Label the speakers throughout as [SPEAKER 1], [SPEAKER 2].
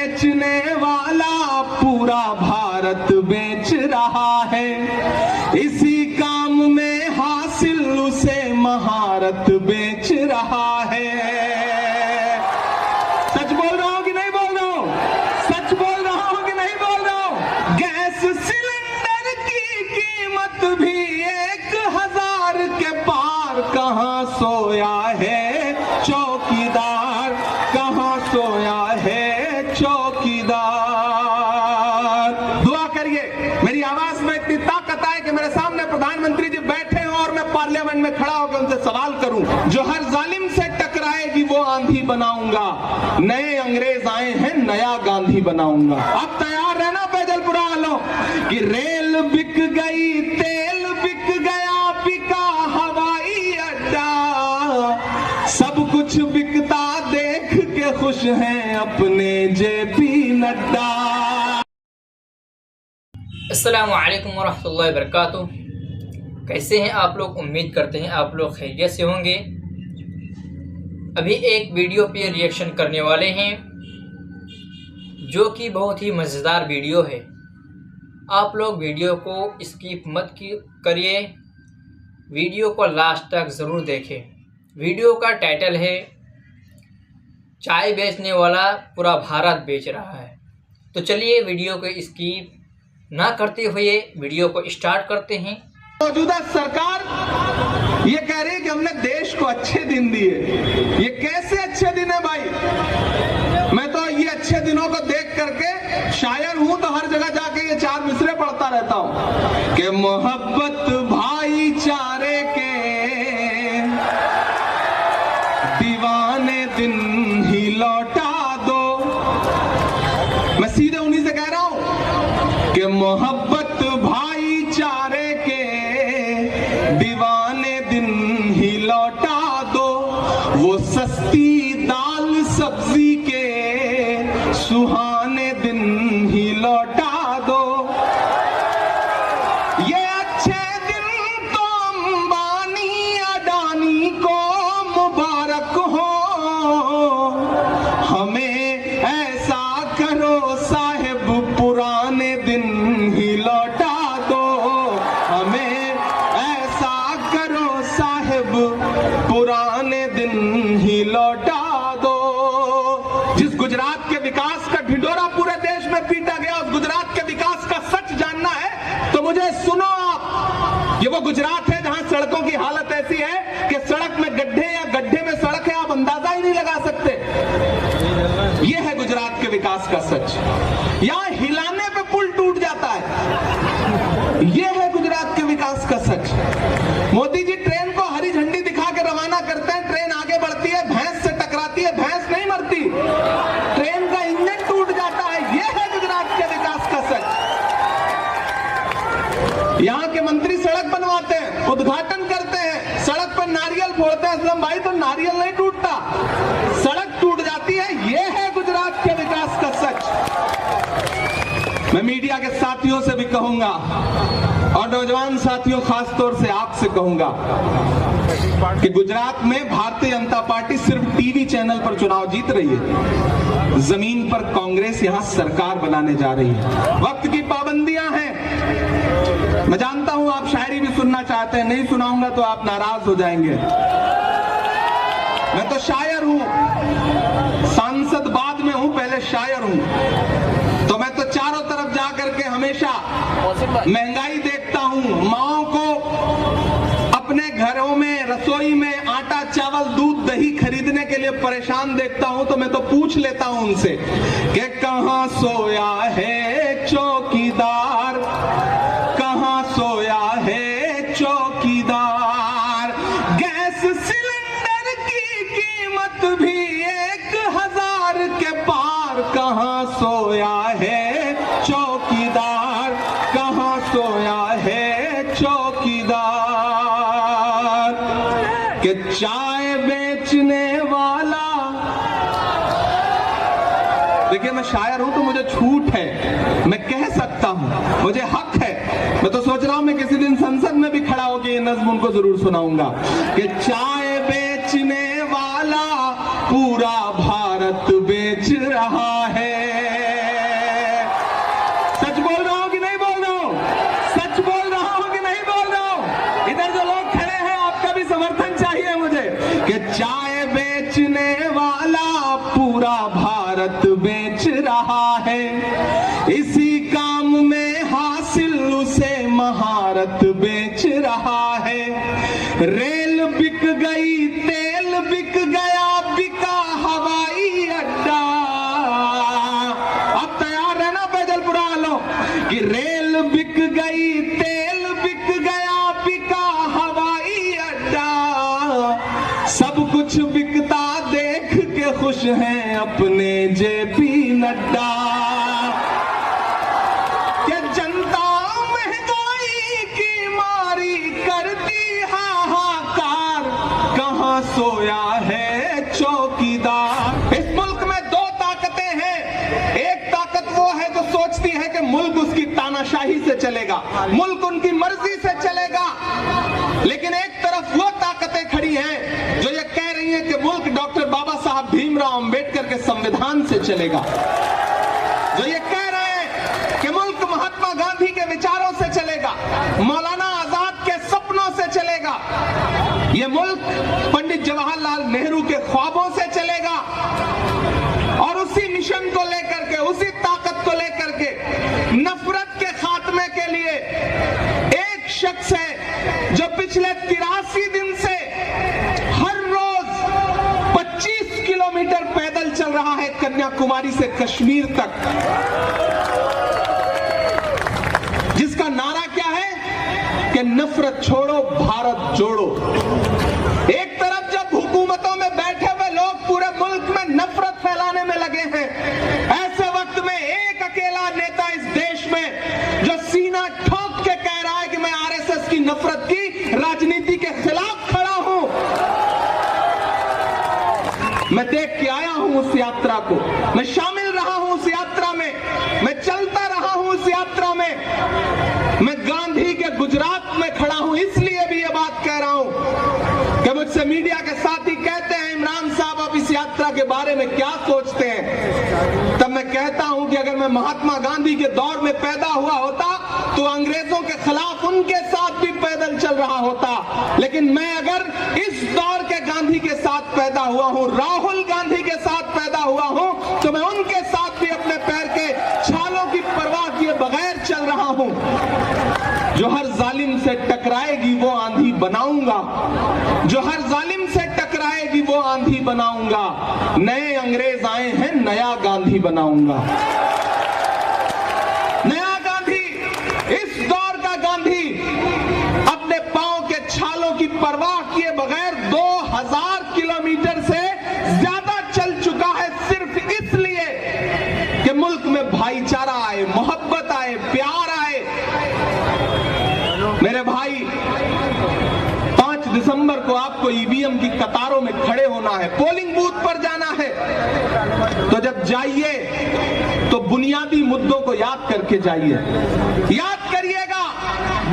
[SPEAKER 1] बेचने वाला पूरा भारत बेच रहा है। इसी काम में हासिल उसे महारत बेच रहा है। सच बोल रहा हूं कि नहीं बोल रहा हूं? सच बोल रहा हूं कि नहीं बोल रहा हूं? गैस सिलेंडर की कीमत भी 1000 के पार। कहां सोया है चौकीदार, कहां सोया है चौकीदार। दुआ करिए मेरी आवाज में इतनी ताकत आए कि मेरे सामने प्रधानमंत्री जी बैठे हो और मैं पार्लियामेंट में खड़ा होकर उनसे सवाल करूं। जो हर जालिम से टकराएगी वो आंधी बनाऊंगा। नए अंग्रेज आए हैं, नया गांधी बनाऊंगा। अब तैयार रहना बैजलपुरा वालों कि रेल बिक गई, तेल बिक गया, बिका हवाई अड्डा। सब कुछ बिकता देख के खुश हैं अपने जेपी नड्डा।
[SPEAKER 2] अस्सलामु अलैकुम वरहमतुल्लाहि वबरकातुहू। कैसे हैं आप लोग? उम्मीद करते हैं आप लोग खैरियत से होंगे। अभी एक वीडियो पे रिएक्शन करने वाले हैं जो कि बहुत ही मज़ेदार वीडियो है। आप लोग वीडियो को स्किप मत करिए, वीडियो को लास्ट तक ज़रूर देखें। वीडियो का टाइटल है चाय बेचने वाला पूरा भारत बेच रहा है। तो चलिए वीडियो को स्किप ना करते हुए वीडियो को स्टार्ट करते हैं।
[SPEAKER 1] मौजूदा सरकार ये कह रही है कि हमने देश को अच्छे दिन दिए। ये कैसे अच्छे दिन है भाई? मैं तो ये अच्छे दिनों को देख करके शायर हूं तो हर जगह जाके ये 4 मिसरे पढ़ता रहता हूं कि मोहब्बत भाईचारे के दीवाने दिन ही लौटा दो। मैं सीधे उन्हीं से कह रहा हूं कि मोहब्बत भाईचारे के दीवाने दिन ही लौटा दो। वो सस्ती दाल सब्जी के सुहाने दिन ही लौटा दो। ये अच्छे दिन तो अंबानी अडानी को मुबारक हो। हमें ऐसा करो साहिब पुराने दिन ही लौटा दो। हमें ऐसा करो साहिब पुराने दिन ही लौटा दो। जिस गुजरात के विकास का ढिंढोरा पूरे देश में पीटा गया, उस गुजरात के विकास का सच जानना है तो मुझे सुनो आप। ये वो गुजरात है जहां सड़कों की हालत ऐसी है कि सड़क में गड्ढे या गड्ढे में सड़क है, आप अंदाजा ही नहीं लगा सकते। ये है गुजरात के विकास का सच। यहां हिलाने पे पुल टूट जाता है। ये है गुजरात के विकास का सच। मोदी जी ट्रेन को हरी झंडी दिखा के रवाना करते हैं, ट्रेन आगे बढ़ती है, भैंस से टकराती है, भैंस नहीं मरती, ट्रेन का इंजन टूट जाता है। ये है गुजरात के विकास का सच। यहाँ के मंत्री सड़क बनवाते हैं, उद्घाटन करते हैं, सड़क पर नारियल फोड़ते हैं। असलम भाई तो नारियल नहीं टूटता, सड़क टूट जाती है। ये है गुजरात के विकास का सच। मैं मीडिया के साथियों से भी कहूंगा और नौजवान साथियों खास तौर से आपसे कहूंगा कि गुजरात में भारतीय जनता पार्टी सिर्फ टीवी चैनल पर चुनाव जीत रही है। जमीन पर कांग्रेस यहां सरकार बनाने जा रही है। वक्त की पाबंदियां हैं। मैं जानता हूं आप शायरी भी सुनना चाहते हैं, नहीं सुनाऊंगा तो आप नाराज हो जाएंगे। मैं तो शायर हूं, सांसद बाद में हूं, पहले शायर हूं। तो मैं तो चारों तरफ जा करके हमेशा महंगाई देखता हूं, माओं को अपने घरों में रसोई में आटा चावल दूध दही खरीदने के लिए परेशान देखता हूं। तो मैं तो पूछ लेता हूं उनसे कि कहां सोया है चौकीदार, कहां सोया है चौकीदार। गैस सिलेंडर की कीमत भी 1000 के पार। कहां सोया है चौकीदार, कहां सोया है चौकीदार। कि चाय बेचने वाला, देखिए मैं शायर हूं तो मुझे छूट है, मैं कह सकता हूं, मुझे हक है। मैं तो सोच रहा हूं मैं किसी दिन संसद में भी खड़ा होकर ये नज्म उनको जरूर सुनाऊंगा कि चाय बेचने वाला पूरा भारत बेच रहा है। भारत बेच रहा है। इसी काम में हासिल उसे महारत बेच रहा है। रेल बिक गई, तेल बिक गया, बिका हवाई अड्डा। अब तैयार है ना बैजलपुरा वालों कि रेल बिक गई, तेल बिक गया, बिका हवाई अड्डा। सब कुछ बिकता देख के खुश हैं अपने जेपी नड्डा। कि जनता महंगाई की मारी करती हाहाकार, कहां सोया है चौकीदार। इस मुल्क में दो ताकतें हैं। एक ताकत वो है जो सोचती है कि मुल्क उसकी तानाशाही से चलेगा, मुल्क उनकी मर्जी से चलेगा। लेकिन एक तरफ वो ताकतें खड़ी हैं जो ये कह रही हैं कि मुल्क डॉक्टर बाबा साहब भीमराव अंबेडकर के संविधान से चलेगा, जो ये कह रहे हैं कि मुल्क महात्मा गांधी के विचारों से चलेगा, मौलाना आजाद के सपनों से चलेगा, ये मुल्क पंडित जवाहरलाल नेहरू के ख्वाबों से चलेगा। और उसी मिशन को लेकर के, उसी ताकत को लेकर के, नफरत के खात्मे के लिए एक शख्स है जो पिछले 83 दिन से हर रोज 25 किलोमीटर पैदल चल रहा है कन्याकुमारी से कश्मीर तक, जिसका नारा क्या है कि नफरत छोड़ो भारत जोड़ो। एक तरफ जब हुकूमतों में बैठे हुए लोग पूरे मुल्क में नफरत फैलाने में लगे हैं, ऐसे वक्त में एक अकेला नेता इस देश में जो सीना ठोक के कह रहा है कि मैं आरएसएस की नफरत की राजनीति के खिलाफ खड़ा हूं। मैं देख के आया हूं उस यात्रा को, मैं शामिल रहा हूं उस यात्रा में, मैं चलता रहा हूं उस यात्रा में, मैं गांधी के गुजरात में खड़ा हूं। इसलिए भी ये बात कह रहा हूं कि मुझसे मीडिया के साथी कहते हैं इमरान साहब आप इस यात्रा के बारे में क्या सोचते हैं, तब मैं कहता हूं कि अगर मैं महात्मा गांधी के दौर में पैदा हुआ होता तो अंग्रेजों के खिलाफ उनके साथ भी पैदल चल रहा होता। लेकिन मैं अगर इस दौर के गांधी के साथ पैदा हुआ हूं, राहुल गांधी के साथ पैदा हुआ हूं, तो मैं उनके साथ भी अपने पैर के छालों की परवाह किए बगैर चल रहा हूं। जो हर जालिम से टकराएगी वो आंधी बनाऊंगा, जो हर जालिम से टकराएगी वो आंधी बनाऊंगा। नए अंग्रेज आए हैं, नया गांधी बनाऊंगा। नया गांधी, इस दौर का गांधी अपने पांव के छालों की परवाह किए बगैर 2000 किलोमीटर से ज्यादा चल चुका है, सिर्फ इसलिए कि मुल्क में भाईचारा आए, मोहब्बत आए, प्यार आए। मेरे भाई 5 दिसंबर को आपको ईवीएम की कतारों में खड़े होना है, पोलिंग बूथ पर जाना है। तो जब जाइए तो बुनियादी मुद्दों को याद करके जाइए। याद करिएगा,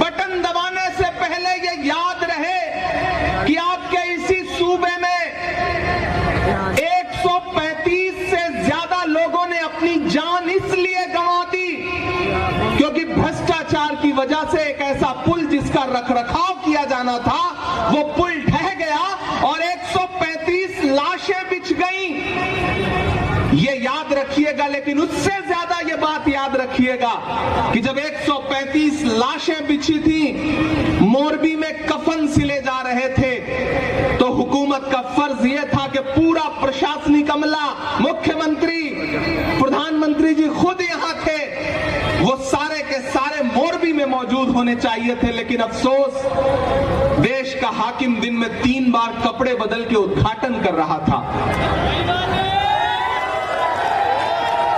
[SPEAKER 1] बटन दबाने से पहले ये याद रहे कि आपके इसी सूबे में 135 से ज्यादा लोगों ने अपनी जान इसलिए गंवा दी क्योंकि भ्रष्टाचार की वजह से एक ऐसा पुल जिसका रखरखाव किया जाना था वो पुल ढह गया और 135 लाशें बिछ गईं। ये याद रखिएगा, लेकिन उससे ज्यादा ये बात याद रखिएगा कि जब 135 लाशें बिछी थी, मोरबी में कफन सिले जा रहे थे, तो हुकूमत का फर्ज यह था कि पूरा प्रशासनिक अमला, मुख्यमंत्री, प्रधानमंत्री जी खुद यहां थे, वो सारे के सारे मोरबी में मौजूद होने चाहिए थे। लेकिन अफसोस, देश का हाकिम दिन में 3 बार कपड़े बदल के उद्घाटन कर रहा था।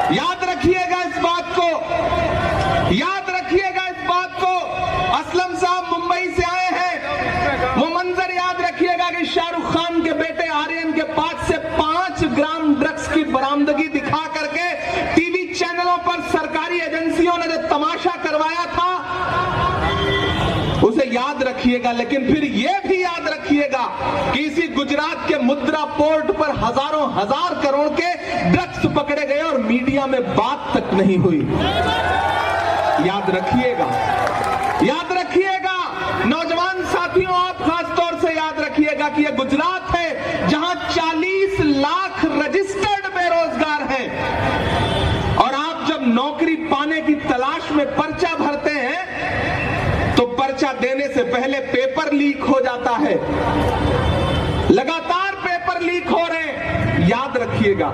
[SPEAKER 1] याद रखिएगा इस बात को, याद रखिएगा इस बात को। असलम साहब मुंबई से आए हैं, वो मंजर याद रखिएगा कि शाहरुख खान के बेटे आर्यन के पास से 5 ग्राम ड्रग्स की बरामदगी दिखा करके टीवी चैनलों पर सरकारी एजेंसियों ने जो तमाशा करवाया था उसे याद रखिएगा। लेकिन फिर यह भी याद रखिएगा कि इसी गुजरात के मुद्रा पोर्ट पर हजारों हजार करोड़ के ड्रग्स पकड़े गए और मीडिया में बात तक नहीं हुई। याद रखिएगा, याद रखिएगा नौजवान साथियों, आप खास तौर से याद रखिएगा कि यह गुजरात है जहां 40 लाख रजिस्टर्ड बेरोजगार हैं। है। और आप जब नौकरी पाने की तलाश में पर्चा भरते हैं तो पर्चा देने से पहले पेपर लीक हो जाता है। लगातार पेपर लीक हो रहे हैं। याद रखिएगा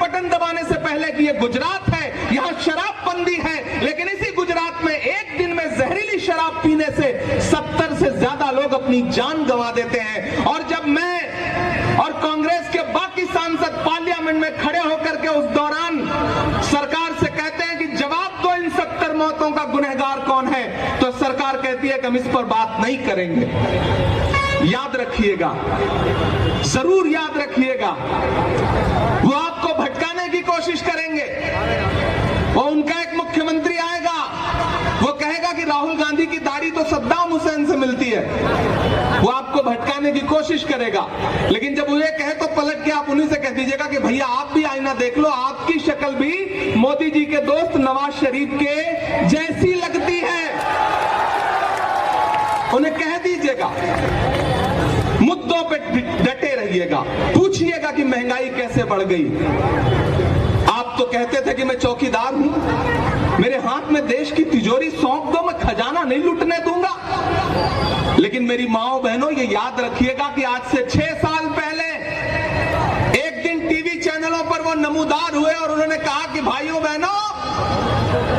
[SPEAKER 1] बटन दबाने से पहले कि ये गुजरात है, यहां शराबबंदी है, लेकिन इसी गुजरात में एक दिन में जहरीली शराब पीने से 70 से ज्यादा लोग अपनी जान गंवा देते हैं। और जब मैं और कांग्रेस के बाकी सांसद पार्लियामेंट में खड़े होकर के उस दौरान सरकार से कहते हैं कि जवाब दो इन 70 मौतों का गुनहगार कौन है, तो सरकार कहती है कि हम इस पर बात नहीं करेंगे। याद रखिएगा, जरूर याद रखिएगा, वो आपको भटकाने की कोशिश करेंगे। वो उनका एक मुख्यमंत्री आएगा, वो कहेगा कि राहुल गांधी की दाढ़ी तो सद्दाम हुसैन से मिलती है। वो आपको भटकाने की कोशिश करेगा, लेकिन जब उन्हें कहे तो पलट के आप उन्हीं से कह दीजिएगा कि भैया आप भी आईना देख लो, आपकी शक्ल भी मोदी जी के दोस्त नवाज शरीफ के जैसी लगती है। उन्हें कह दीजिएगा, मुद्दों पे डटे रहिएगा, पूछिएगा कि महंगाई कैसे बढ़ गई। आप तो कहते थे कि मैं चौकीदार हूं, मेरे हाथ में देश की तिजोरी सौंप दो, मैं खजाना नहीं लूटने दूंगा। लेकिन मेरी माओ बहनों, ये याद रखिएगा कि आज से 6 साल पहले एक दिन टीवी चैनलों पर वो नमूदार हुए और उन्होंने कहा कि भाइयों बहनों,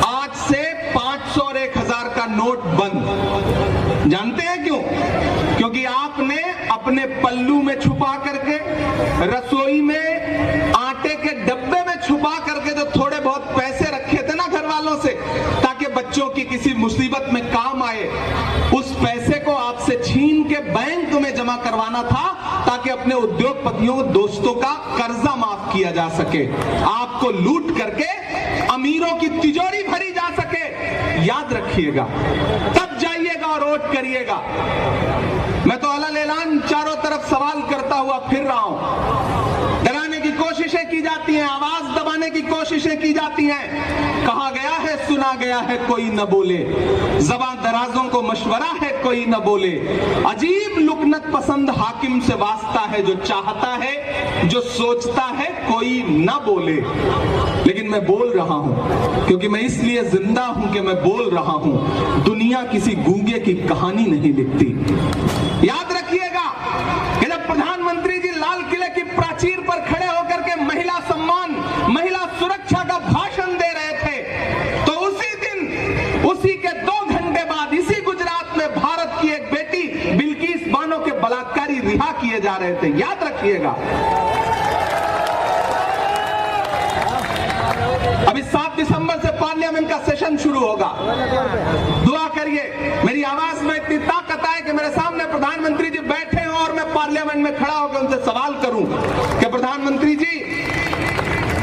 [SPEAKER 1] आज से 500 और 1000 का नोट बंद। जानते हैं क्यों? क्योंकि आपने अपने पल्लू में छुपा करके, रसोई में आटे के डब्बे में छुपा करके जो थोड़े बहुत पैसे रखे थे ना घर वालों से, ताकि बच्चों की किसी मुसीबत में काम आए, उस पैसे को आपसे छीन के बैंक में जमा करवाना था, ताकि अपने उद्योगपतियों दोस्तों का कर्जा माफ किया जा सके, आपको लूट करके अमीरों की तिजोरी भरी जा सके। याद रखिएगा, तब जाइएगा और वोट करिएगा। मैं तो अलग-अलग चारों तरफ सवाल करता हुआ फिर रहा हूं। डराने की कोशिशें की जाती हैं, आवाज दबाने की कोशिशें की जाती हैं। कहा गया है, सुना गया है, कोई न बोले। ज़बां दराजों को मशवरा है, कोई न बोले। अजीब लुकनत पसंद हाकिम से वास्ता है, जो चाहता है, जो सोचता है, कोई न बोले। लेकिन मैं बोल रहा हूं, क्योंकि मैं इसलिए जिंदा हूं कि मैं बोल रहा हूं। दुनिया किसी गूंगे की कहानी नहीं लिखती। याद रखिएगा कि जब प्रधानमंत्री जी लाल किले की प्राचीर पर खड़े होकर के महिला सम्मान, महिला सुरक्षा का भाषण दे रहे थे, तो उसी दिन, उसी के 2 घंटे बाद इसी गुजरात में भारत की एक बेटी बिल्किस बानो के बलात्कारी रिहा किए जा रहे थे। याद रखिएगा। अभी 7 दिसंबर से पार्लियामेंट का सेशन शुरू होगा। दुआ करिए, मेरी आवाज में इतनी ताकत आए कि मेरे सामने प्रधानमंत्री जी बैठे हों और मैं पार्लियामेंट में खड़ा होकर उनसे सवाल करूं कि प्रधानमंत्री जी,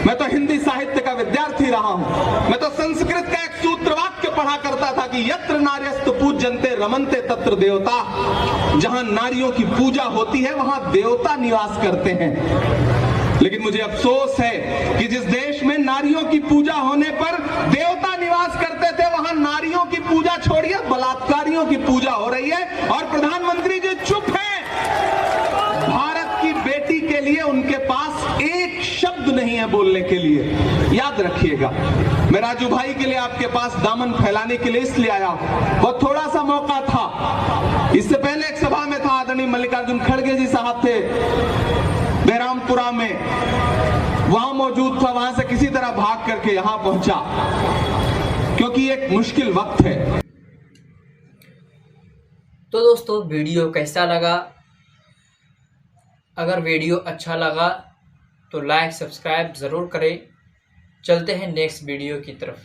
[SPEAKER 1] मैं तो हिंदी साहित्य का विद्यार्थी रहा हूं, मैं तो संस्कृत का एक सूत्र वाक्य पढ़ा करता था कि यत्र नार्यस्तु पूज्यन्ते रमन्ते तत्र देवता। जहां नारियों की पूजा होती है वहां देवता निवास करते हैं। लेकिन मुझे अफसोस है कि जिस देश में नारियों की पूजा होने पर देवता निवास करते थे, वहां नारियों की पूजा छोड़िए, बलात्कारियों की पूजा हो रही है। और प्रधानमंत्री जी चुप हैं। भारत की बेटी के लिए उनके पास एक शब्द नहीं है बोलने के लिए। याद रखिएगा, मैं राजू भाई के लिए आपके पास दामन फैलाने के लिए इसलिए आया, वो थोड़ा सा मौका था। इससे पहले एक सभा में था, आदरणीय मल्लिकार्जुन खड़गे जी साहब थे बेरामपुरा में, वहां मौजूद था, वहां से किसी तरह भाग करके यहां पहुंचा, क्योंकि एक मुश्किल वक्त है।
[SPEAKER 2] तो दोस्तों, वीडियो कैसा लगा? अगर वीडियो अच्छा लगा तो लाइक सब्सक्राइब ज़रूर करें। चलते हैं नेक्स्ट वीडियो की तरफ।